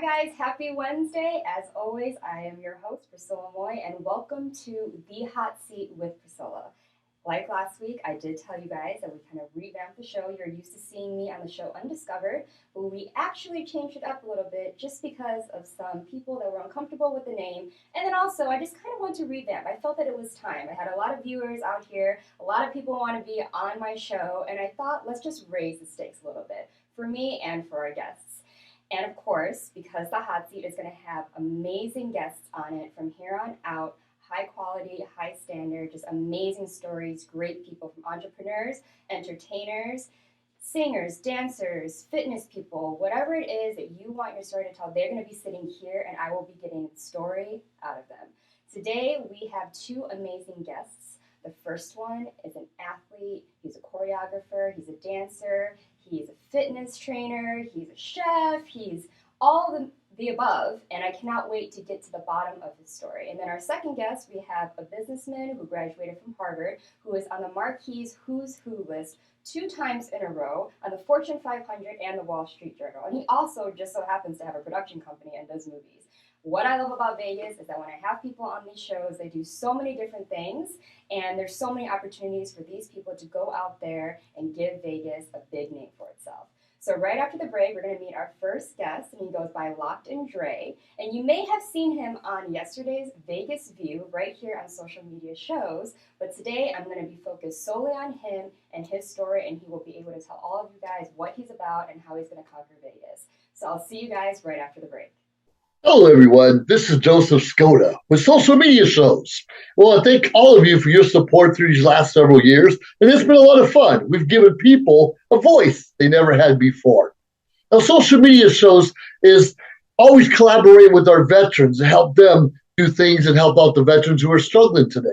guys, happy Wednesday. As always, I am your host, Priscilla Moy, and welcome to The Hot Seat with Priscilla. Like last week, I did tell you guys that we kind of revamped the show. You're used to seeing me on the show Undiscovered, but we actually changed it up a little bit just because of some people that were uncomfortable with the name. And then also, I just kind of want to revamp. I felt that it was time. I had a lot of viewers out here, a lot of people want to be on my show, and I thought, let's just raise the stakes a little bit for me and for our guests. And of course, because the hot seat is going to have amazing guests on it from here on out, high quality, high standard, just amazing stories, great people from entrepreneurs, entertainers, singers, dancers, fitness people, whatever it is that you want your story to tell, they're going to be sitting here and I will be getting the story out of them. Today, we have two amazing guests. The first one is an athlete, he's a choreographer, he's a dancer, he's a fitness trainer, he's a chef, he's all the above, and I cannot wait to get to the bottom of his story. And then our second guest, we have a businessman who graduated from Harvard, who is on the Marquis Who's Who list 2 times in a row on the Fortune 500 and the Wall Street Journal. And he also just so happens to have a production company and does movies. What I love about Vegas is that when I have people on these shows, they do so many different things, and there's so many opportunities for these people to go out there and give Vegas a big name for itself. So right after the break, we're going to meet our first guest, and he goes by LockedIn Dre. And you may have seen him on yesterday's Vegas View right here on social media shows, but today I'm going to be focused solely on him and his story, and he will be able to tell all of you guys what he's about and how he's going to conquer Vegas. So I'll see you guys right after the break. Hello, everyone. This is Joseph Skoda with social media shows. Well, I thank all of you for your support through these last several years, and it's been a lot of fun. We've given people a voice they never had before. Now, social media shows is always collaborating with our veterans to help them do things and help out the veterans who are struggling today.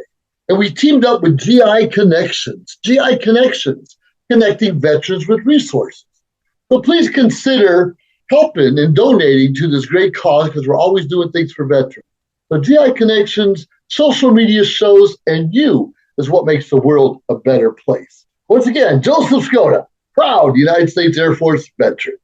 And we teamed up with GI Connections, connecting veterans with resources. So please consider helping and donating to this great cause because we're always doing things for veterans. So GI Connections, social media shows, and you is what makes the world a better place. Once again, Joseph Skoda, proud United States Air Force veteran.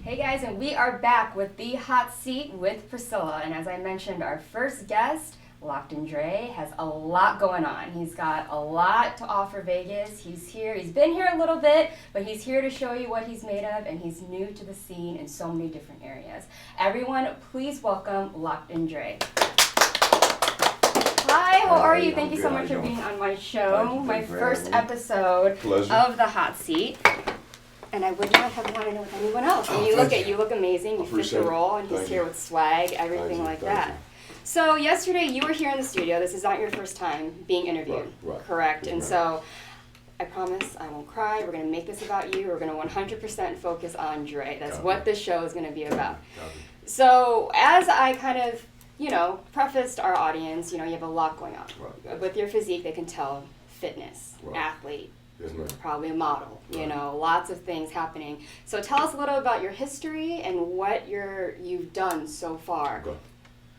Hey guys, and we are back with The Hot Seat with Priscilla. And as I mentioned, our first guest, LockedIn Dre, has a lot going on. He's got a lot to offer Vegas. He's here. He's been here a little bit, but he's here to show you what he's made of, and he's new to the scene in so many different areas. Everyone, please welcome LockedIn Dre. Hi, how are you? Thank you so much for being on my show, my first episode of The Hot Seat. And I would not have wanted it with anyone else. And you look amazing. You fit the role, and he's here with swag, everything like that. So yesterday you were here in the studio. This is not your first time being interviewed, correct? And so I promise I won't cry. We're going to make this about you. We're going to 100% focus on Dre. That's what this show is going to be about. So as I kind of, prefaced our audience, you have a lot going on. With your physique, they can tell fitness, athlete. Yes, ma'am. Probably a model, lots of things happening. So tell us a little about your history and what you've done so far. Okay.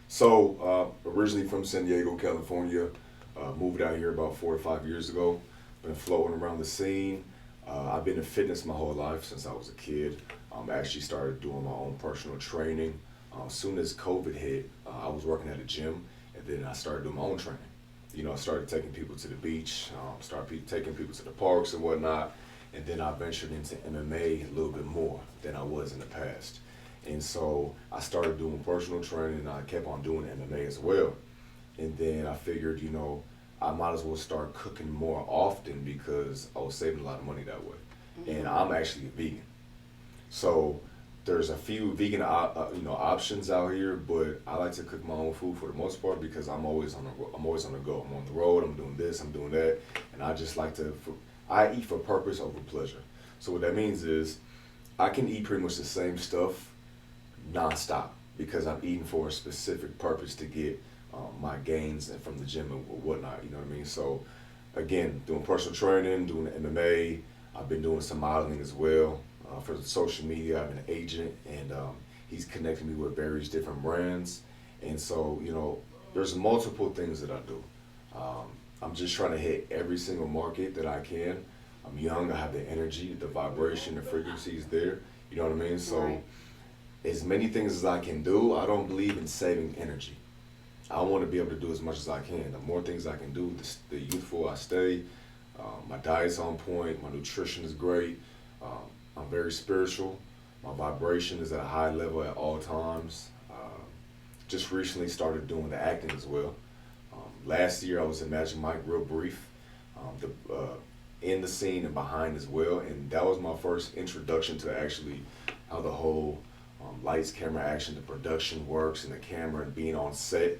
So, originally from San Diego, California, moved out here about 4 or 5 years ago. Been floating around the scene. I've been in fitness my whole life since I was a kid. Actually started doing my own personal training. As soon as COVID hit, I was working at a gym, and then I started doing my own training. I started taking people to the beach, taking people to the parks and whatnot, and then I ventured into MMA a little bit more than I was in the past. And so I started doing personal training, and I kept on doing MMA as well. And then I figured, I might as well start cooking more often because I was saving a lot of money that way. Mm-hmm. And I'm actually a vegan. So there's a few vegan options out here, but I like to cook my own food for the most part because I'm always on the go. I'm on the road, I'm doing this, I'm doing that, and I just like I eat for purpose over pleasure. So what that means is I can eat pretty much the same stuff nonstop because I'm eating for a specific purpose to get my gains and from the gym and whatnot. You know what I mean? So again, doing personal training, doing MMA. I've been doing some modeling as well. For the social media, I'm an agent, and he's connecting me with various different brands. And so, there's multiple things that I do. I'm just trying to hit every single market that I can. I'm young. I have the energy, the vibration, the frequency is there. You know what I mean? So, Right. as many things as I can do, I don't believe in saving energy. I want to be able to do as much as I can. The more things I can do, the youthful I stay. My diet's on point. My nutrition is great. I'm very spiritual. My vibration is at a high level at all times. Just recently started doing the acting as well. Last year I was in Magic Mike, real brief. In the scene and behind as well, and that was my first introduction to actually how the whole lights, camera, action, the production works, and the camera and being on set.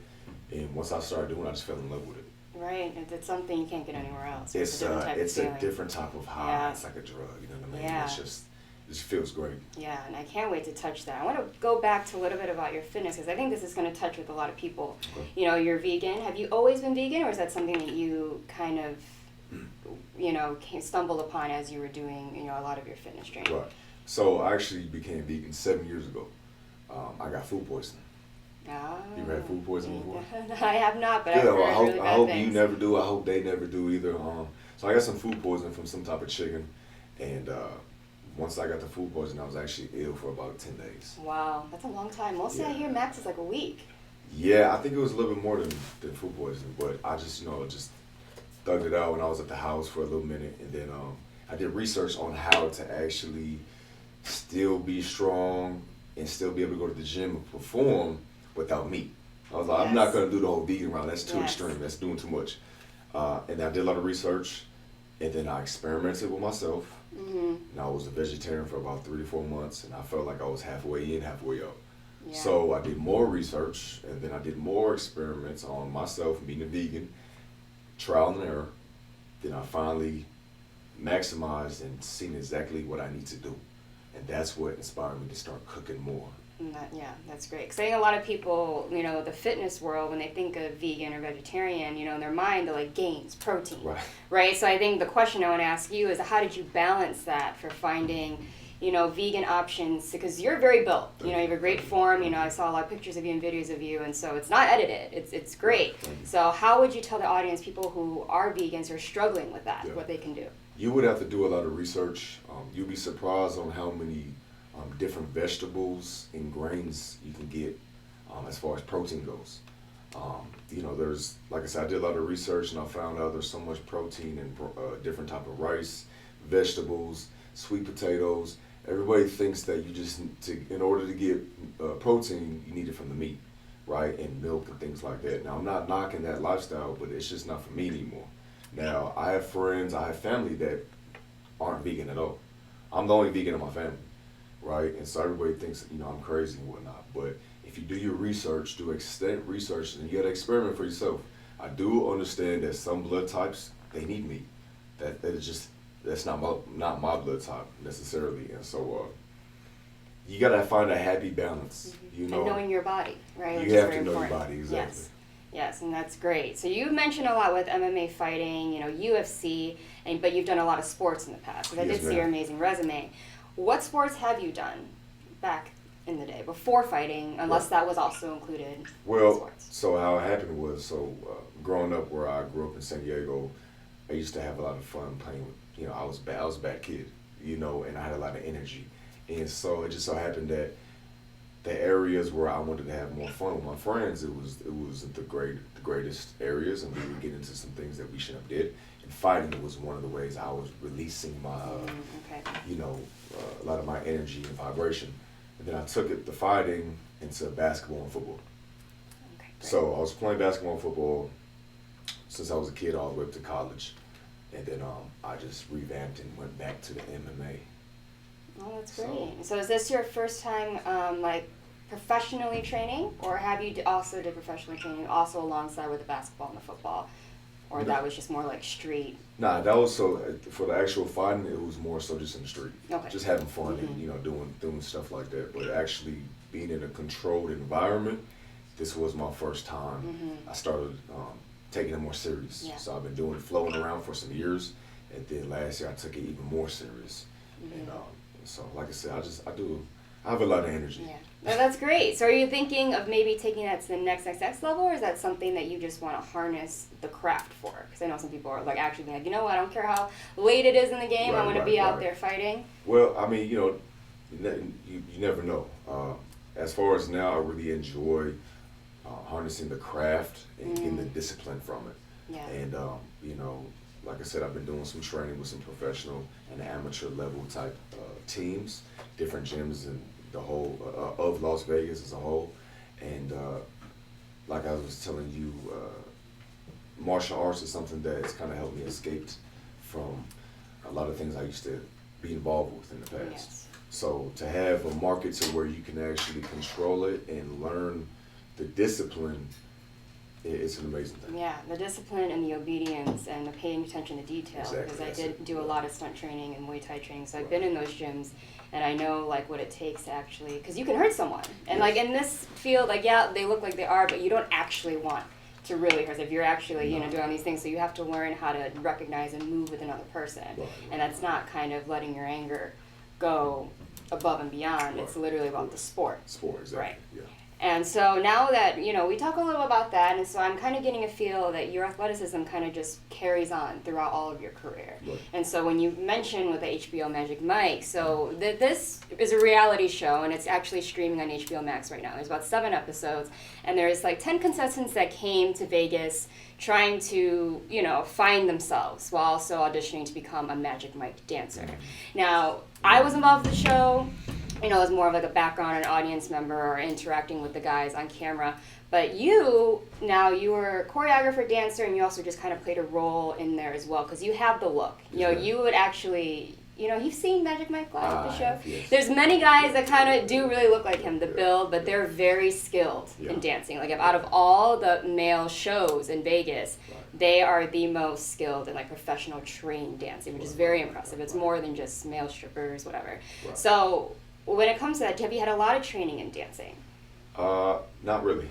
And once I started doing it, I just fell in love with it. Right. It's something you can't get anywhere else. It's a different type of high. Yeah. It's like a drug. You know what I mean? Yeah. It just feels great. Yeah, and I can't wait to touch that. I want to go back to a little bit about your fitness because I think this is going to touch with a lot of people. Okay. You know, you're vegan. Have you always been vegan, or is that something that you kind of, stumbled upon as you were doing, a lot of your fitness training? Right. So I actually became vegan 7 years ago. I got food poisoning. Ah. You ever had food poisoning before? I have not, but Yeah, I've heard really bad I hope things. you never do. I hope they never do either. So I got some food poisoning from some type of chicken, and once I got the food poisoning, I was actually ill for about 10 days. Wow, that's a long time. Mostly I Yeah. hear max is like a week. Yeah, I think it was a little bit more than food poisoning, but I just, just thugged it out when I was at the house for a little minute, and then I did research on how to actually still be strong and still be able to go to the gym and perform without meat. I was like, I'm not Yes. going to do the whole vegan route. That's too Yes. extreme. That's doing too much. And I did a lot of research, and then I experimented with myself. Mm-hmm. And I was a vegetarian for about 3 to 4 months, and I felt like I was halfway in, halfway out. Yeah. So I did more research, and then I did more experiments on myself being a vegan, trial and error. Then I finally maximized and seen exactly what I need to do. And that's what inspired me to start cooking more. That's great. Because I think a lot of people, the fitness world, when they think of vegan or vegetarian, in their mind, they're like gains, protein. Right. Right? So I think the question I want to ask you is how did you balance that for finding, vegan options? Because you're very built. You have a great form. I saw a lot of pictures of you and videos of you, and so it's not edited. It's great. So how would you tell the audience, people who are vegans, or struggling with that, what they can do? You would have to do a lot of research. You'd be surprised on how many different vegetables and grains you can get as far as protein goes. There's, like I said, I did a lot of research and I found out there's so much protein in different type of rice, vegetables, sweet potatoes. Everybody thinks that you just in order to get protein, you need it from the meat, right, and milk and things like that. Now, I'm not knocking that lifestyle, but it's just not for me anymore. Now, I have friends, I have family that aren't vegan at all. I'm the only vegan in my family, right? And so everybody thinks, I'm crazy and whatnot. But if you do your research, do extent research, and you got to experiment for yourself. I do understand that some blood types, they need meat. That is just, that's not my blood type necessarily. And so you got to find a happy balance, And knowing your body, right? Which You is have very to know your important. body, exactly. Yes, and that's great. So you mentioned a lot with MMA fighting, UFC, but you've done a lot of sports in the past. Because I Yes, did see your ma'am. amazing resume. What sports have you done back in the day before fighting, unless that was also included in Well, sports? so how it happened was, growing up where I grew up in San Diego, I used to have a lot of fun playing with, I was a bad kid, and I had a lot of energy. And so it just so happened that the areas where I wanted to have more fun with my friends, it wasn't the greatest areas, and we would get into some things that we shouldn't have did. And fighting was one of the ways I was releasing my, a lot of my energy and vibration. And then I took the fighting into basketball and football. Okay, great. So I was playing basketball and football since I was a kid all the way up to college. And then I just revamped and went back to the MMA. Oh, that's So- great. So is this your first time, professionally training, or have you also did professionally training also alongside with the basketball and the football, or that was just more like street? Nah, that was for the actual fighting, it was more so just in the street. Okay. Just having fun and, doing stuff like that. But actually being in a controlled environment, this was my first time. I started taking it more serious. Yeah. So I've been floating around for some years, and then last year I took it even more serious. And so like I said, I I have a lot of energy. Yeah. Well, that's great. So are you thinking of maybe taking that to the next level, or is that something that you just want to harness the craft for? Because I know some people are like actually being like, you know what, I don't care how late it is in the game, I want to be out there fighting. Well, I mean, you never know. As far as now, I really enjoy harnessing the craft and getting the discipline from it. Yeah. And, like I said, I've been doing some training with some professional and amateur level type teams, different gyms in the whole of Las Vegas as a whole. And like I was telling you, martial arts is something that has kind of helped me escape from a lot of things I used to be involved with in the past. Yes. So to have a market to where you can actually control it and learn the discipline, it's an amazing thing. Yeah, the discipline and the obedience and the paying attention to detail. Exactly, Because I that's did it. do a lot of stunt training and Muay Thai training, so I've been in those gyms and I know like what it takes to actually, because you can hurt someone. And like in this field, like yeah, they look like they are, but you don't actually want to really hurt if you're actually doing all these things. So you have to learn how to recognize and move with another person, and that's not kind of letting your anger go above and beyond. It's literally about the sport. Sport, exactly. Right. Yeah. And so now that, we talk a little about that, and so I'm kind of getting a feel that your athleticism kind of just carries on throughout all of your career. Right. And so when you mention with the HBO Magic Mike, so this is a reality show, and it's actually streaming on HBO Max right now. There's about 7 episodes, and there's like 10 contestants that came to Vegas trying to, find themselves while also auditioning to become a Magic Mike dancer. Now, I was involved with the show. As more of like a background, an audience member, or interacting with the guys on camera. But you were a choreographer, dancer, and you also just kind of played a role in there as well, because you have the look. You would actually, you've seen Magic Mike Live, the show? Yes. There's many guys that kind of do really look like him, the build, but they're very skilled in dancing. Like out of all the male shows in Vegas, they are the most skilled and like professional trained dancing, which is very impressive. It's more than just male strippers, whatever. Right. So when it comes to that, have you had a lot of training in dancing? Not really.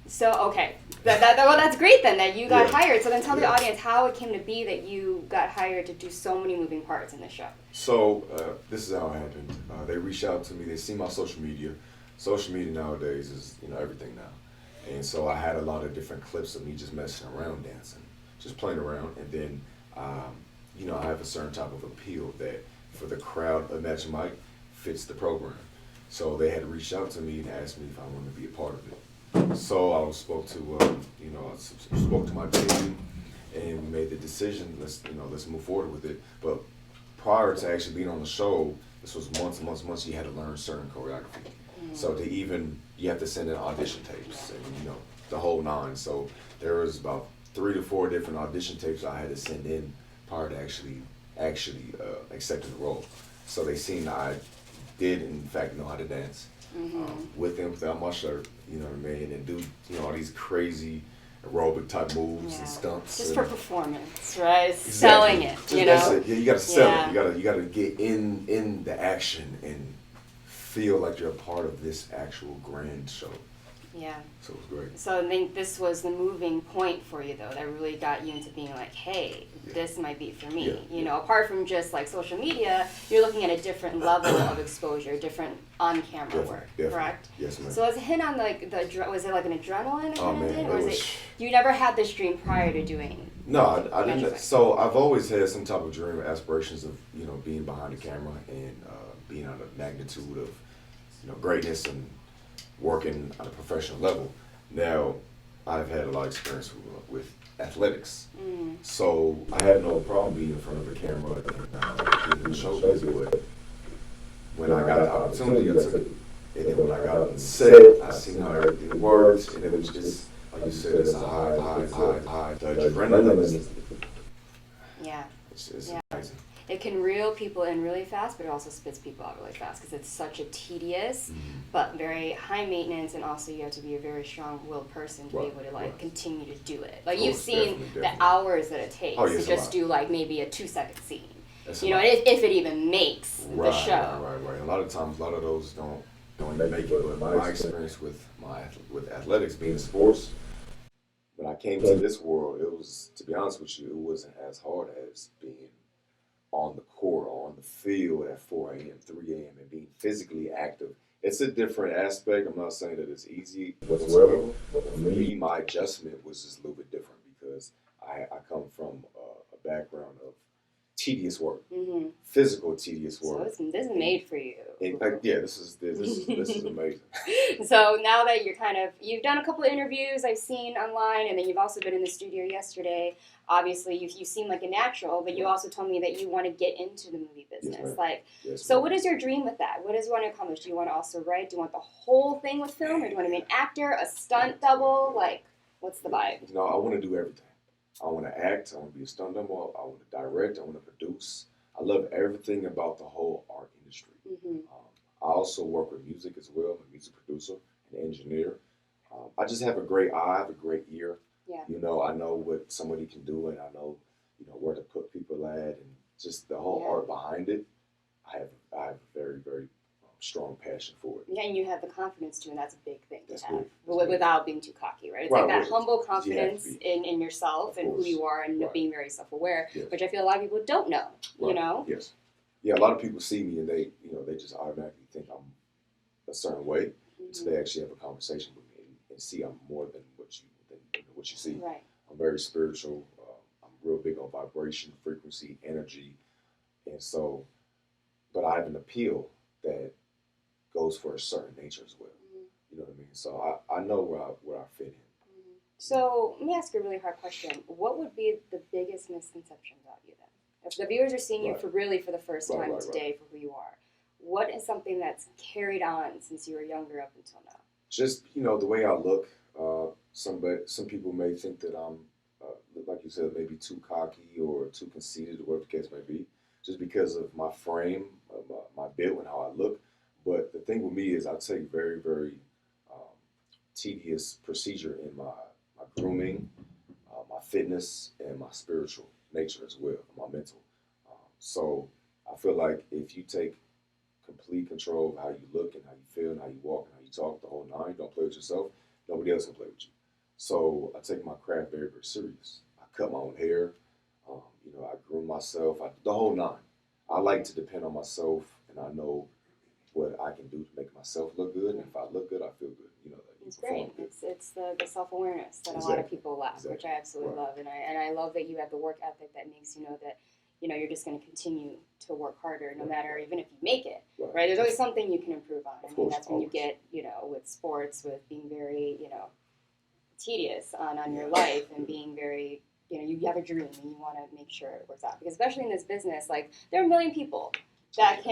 So, okay. Well, that's great then that you got hired. So then tell the audience how it came to be that you got hired to do so many moving parts in this show. So this is how it happened. They reached out to me. They see my social media. Social media nowadays is everything now. And so I had a lot of different clips of me just messing around dancing, just playing around. And then, I have a certain type of appeal that for the crowd of Magic Mike fits the program. So they had reached out to me and asked me if I wanted to be a part of it. So I spoke to I spoke to my team, and we made the decision. Let's move forward with it. But prior to actually being on the show, this was months. You had to learn certain choreography. So you have to send in audition tapes and the whole 9. So there was about 3 to 4 different audition tapes I had to send in prior to actually accepting the role. So they seen I did in fact know how to dance with and without my shirt, you know what I mean, and do all these crazy aerobic type moves and stunts. Just for performance, right? Exactly. Selling it, That's it. Yeah, you gotta sell it. You gotta get in the action and feel like you're a part of this actual grand show. Yeah. So it was great. So I think this was the moving point for you, though, that really got you into being like, hey, this might be for me. Apart from just like social media, you're looking at a different level of exposure, different on-camera work, correct? Yes, ma'am. So was it hit on like was it like an adrenaline kind of thing, or it was you never had this dream prior to doing? No, I didn't. So I've always had some type of dream or aspirations of being behind the camera and being on the magnitude of greatness and working on a professional level. Now, I've had a lot of experience with athletics, so I had no problem being in front of a camera and being show busy. But when I got the opportunity, I took it. And then when I got on set, I seen how everything worked, and it was just, like you said, it's a high. The adrenaline is, it's amazing. It can reel people in really fast, but it also spits people out really fast because it's such a tedious, but very high maintenance, and also you have to be a very strong-willed person to be able to continue to do it. Like you've seen the hours that it takes to just do like maybe a 2-second scene. If it even makes the show. Right. A lot of times, a lot of those don't even make it. But my experience with athletics, being sports, when I came to this world, it was, to be honest with you, it wasn't as hard as being on the court or on the field at 4 a.m., 3 a.m., and being physically active It's a different aspect. I'm not saying that it's easy whatsoever, but for me, my adjustment was just a little bit different because I come from a background of tedious work, physical tedious work. So this is made for you. Yeah, this is amazing. So now that you've done a couple of interviews I've seen online, and then you've also been in the studio yesterday. Obviously, you seem like a natural, but you also told me that you want to get into the movie business. So what is your dream with that? What does you want to accomplish? Do you want to also write? Do you want the whole thing with film, or do you want to be an actor, a stunt double? What's the vibe? No, I want to do everything. I want to act. I want to be a stunt double. I want to direct. I want to produce. I love everything about the whole art industry. I also work with music as well. I'm a music producer and engineer. I just have a great eye. I have a great ear. Yeah. I know what somebody can do, and I know, where to put people at, and just the whole art behind it. I have a very, very strong passion for it. Yeah, and you have the confidence too, and that's a big thing to have. Big. Without being too cocky, right? It's like that humble confidence in yourself and who you are, and being very self-aware, which I feel a lot of people don't know. Yes. Yeah, a lot of people see me and they just automatically think I'm a certain way, so they actually have a conversation with me and see I'm more than what you see. Right. I'm very spiritual. I'm real big on vibration, frequency, energy, and so, but I have an appeal that goes for a certain nature as well. You know what I mean? So I know where I fit in. So let me ask you a really hard question. What would be the biggest misconception about you then? If the viewers are seeing you for the first time today for who you are, what is something that's carried on since you were younger up until now? Just, the way I look. Some people may think that I'm, like you said, maybe too cocky or too conceited, or whatever the case may be, just because of my frame, my build, and how I look. But the thing with me is I take very, very tedious procedure in my grooming, my fitness, and my spiritual nature as well, my mental. So I feel like if you take complete control of how you look and how you feel and how you walk and how you talk, the whole nine, don't play with yourself, nobody else can play with you. So I take my craft very, very serious. I cut my own hair, I groom myself, the whole nine. I like to depend on myself, and I know what I can do to make myself look good, and if I look good, I feel good. It's great. It's the self-awareness that a lot of people lack, which I absolutely love, and I love that you have the work ethic that makes you know that you're just going to continue to work harder, no matter even if you make it. Right? There's always something you can improve on. I mean, that's when you get with sports, with being very tedious on your life and being very you have a dream and you want to make sure it works out, because especially in this business, there are a million people that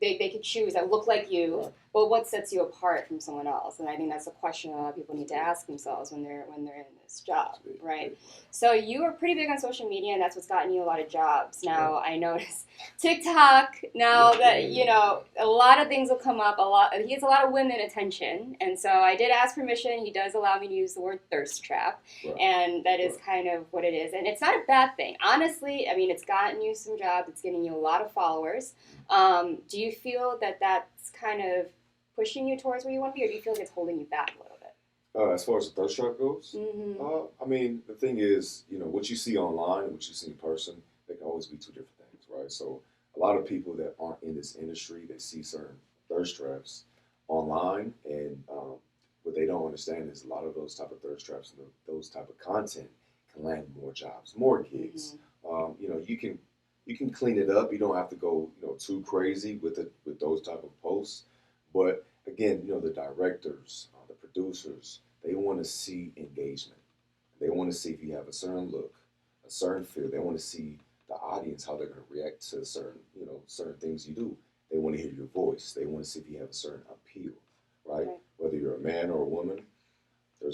they could choose that look like you, but what sets you apart from someone else? And I think that's a question a lot of people need to ask themselves when they're in this job, right? So you are pretty big on social media, and that's what's gotten you a lot of jobs. Now I notice TikTok. Now that a lot of things will come up. He gets a lot of women attention, and so I did ask permission. He does allow me to use the word thirst trap, and that is kind of what it is. And it's not a bad thing, honestly. I mean, it's gotten you some jobs. It's getting you a lot of followers. Do you feel that that's kind of pushing you towards where you want to be, or do you feel like it's holding you back a little bit? As far as the thirst trap goes, I mean, the thing is, what you see online and what you see in person, they can always be two different things, right? So a lot of people that aren't in this industry, they see certain thirst traps online, and what they don't understand is a lot of those type of thirst traps and those type of content can land more jobs, more gigs. You can clean it up. You don't have to go, too crazy with those type of posts. But again, the directors, the producers, they want to see engagement. They want to see if you have a certain look, a certain feel. They want to see the audience, how they're going to react to certain things you do. They want to hear your voice. They want to see if you have a certain appeal, right? Whether you're a man or a woman, there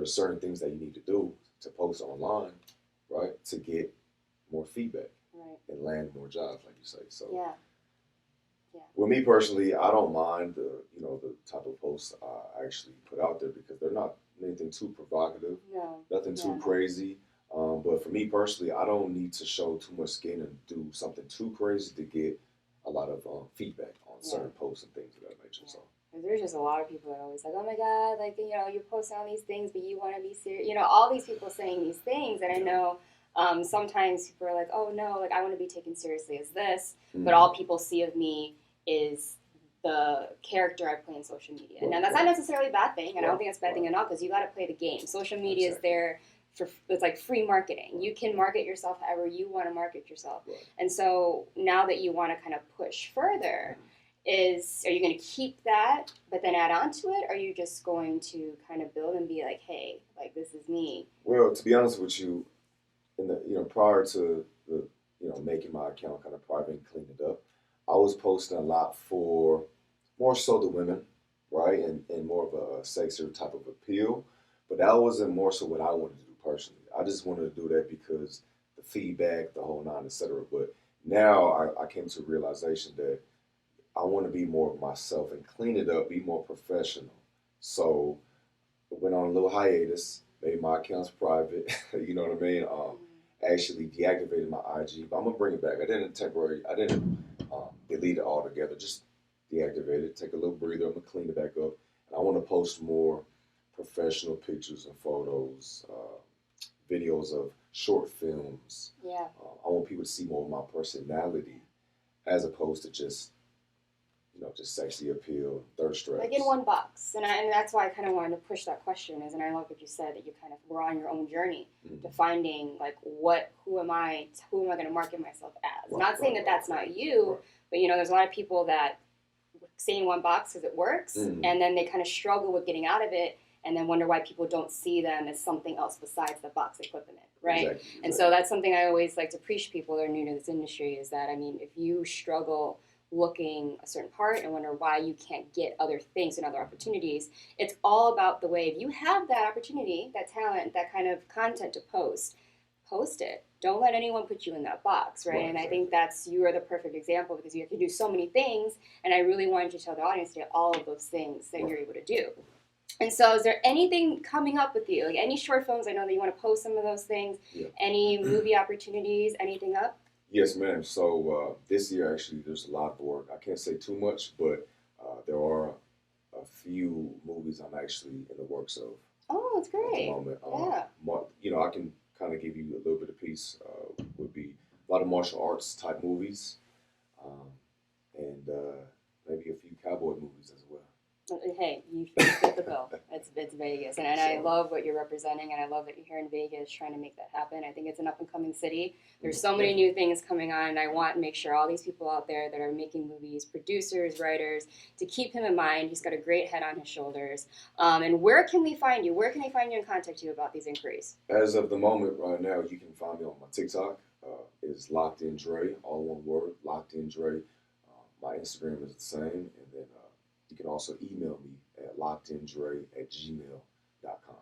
are certain things that you need to do to post online, right, to get more feedback and land more jobs, like you say. So with me personally, I don't mind the type of posts I actually put out there, because they're not anything too provocative, nothing too crazy. But for me personally, I don't need to show too much skin and do something too crazy to get a lot of feedback on certain posts and things of that nature. So there's just a lot of people that are always like, oh my God, you're posting all these things, but you want to be serious. All these people saying these things, and I know sometimes people are like, oh no, I want to be taken seriously as this, but all people see of me is the character I play in social media. Right, Now, that's not necessarily a bad thing, and I don't think it's a bad thing right. at all, because you got to play the game. Social media is Exactly. there for, it's like free marketing. You can market yourself however you want to market yourself. Right. And so now that you want to kind of push further, are you going to keep that, but then add on to it? Or are you just going to kind of build and be like, hey, like, this is me? Well, to be honest with you, in the prior to the making my account kind of private and cleaning it up, I was posting a lot for more so the women, right, and more of a sexier type of appeal. But that wasn't more so what I wanted to do personally. I just wanted to do that because the feedback, the whole nine, etc. But now I came to a realization that I want to be more of myself and clean it up, be more professional. So I went on a little hiatus, made my accounts private. You know what I mean? Actually deactivated my IG, but I'm gonna bring it back. I didn't delete it altogether. Just deactivate it. Take a little breather. I'm gonna clean it back up, and I want to post more professional pictures and photos, videos of short films. Yeah. I want people to see more of my personality, as opposed to just just sexy appeal, thirst traps. Like in one box. And that's why I kind of wanted to push that question and I love what you said, that you kind of were on your own journey to finding like who am I going to market myself as? Right, not saying right, that's right, not you, right. but there's a lot of people that stay in one box because it works and then they kind of struggle with getting out of it and then wonder why people don't see them as something else besides the box they put them in, right? Exactly. And so that's something I always like to preach to people that are new to this industry is that, if you struggle looking a certain part and wonder why you can't get other things and other opportunities, it's all about the way, if you have that opportunity, that talent, that kind of content to post it. Don't let anyone put you in that box, right? And I think you are the perfect example because you can do so many things, and I really wanted you to tell the audience today all of those things that you're able to do. And so is there anything coming up with you? Like any short films? I know that you want to post some of those things. Yeah. Any movie opportunities? Anything up? Yes, ma'am. So this year, actually, there's a lot of work. I can't say too much, but there are a few movies I'm actually in the works of. Oh, that's great. At the moment. Yeah. I can kind of give you a little bit of piece. Would be a lot of martial arts type movies, and maybe a few cowboy movies as well. Hey, you fit the bill. It's Vegas, and I love what you're representing, and I love that you're here in Vegas trying to make that happen. I think it's an up-and-coming city. There's so many new things coming on, and I want to make sure all these people out there that are making movies, producers, writers, to keep him in mind. He's got a great head on his shoulders. And where can we find you? Where can they find you and contact you about these inquiries? As of the moment right now, you can find me on my TikTok. It's LockedIn Dre, all one word, LockedIn Dre. My Instagram is the same, and then you can also email me at lockedindre@gmail.com.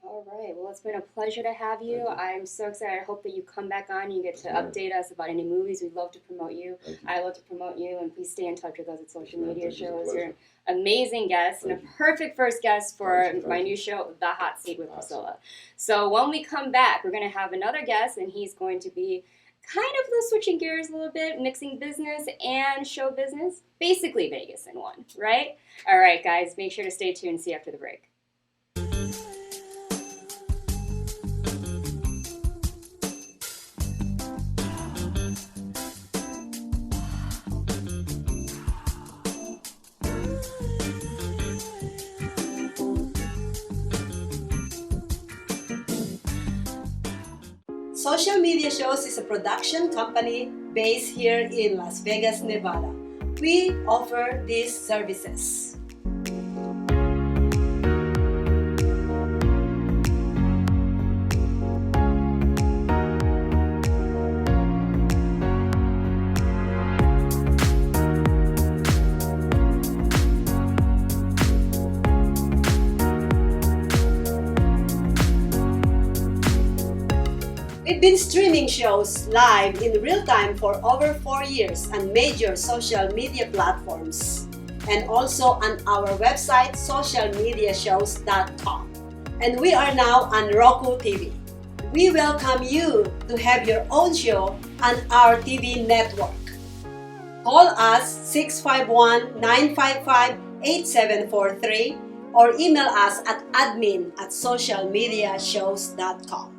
All right. Well, it's been a pleasure to have you. I'm so excited. I hope that you come back on and you get to update us about any movies. We'd love to promote you. I love to promote you. And please stay in touch with us at social media shows. You're an amazing guest and a perfect first guest for my new show, The Hot Seat with Priscilla. So when we come back, we're going to have another guest, and he's going to be kind of switching gears a little bit, mixing business and show business. Basically Vegas in one, right? All right, guys, make sure to stay tuned. See you after the break. Social Media Shows is a production company based here in Las Vegas, Nevada. We offer these services. We've been streaming shows live in real time for over 4 years on major social media platforms and also on our website socialmediashows.com. And we are now on Roku TV. We welcome you to have your own show on our TV network. Call us 651-955-8743 or email us at admin@socialmediashows.com.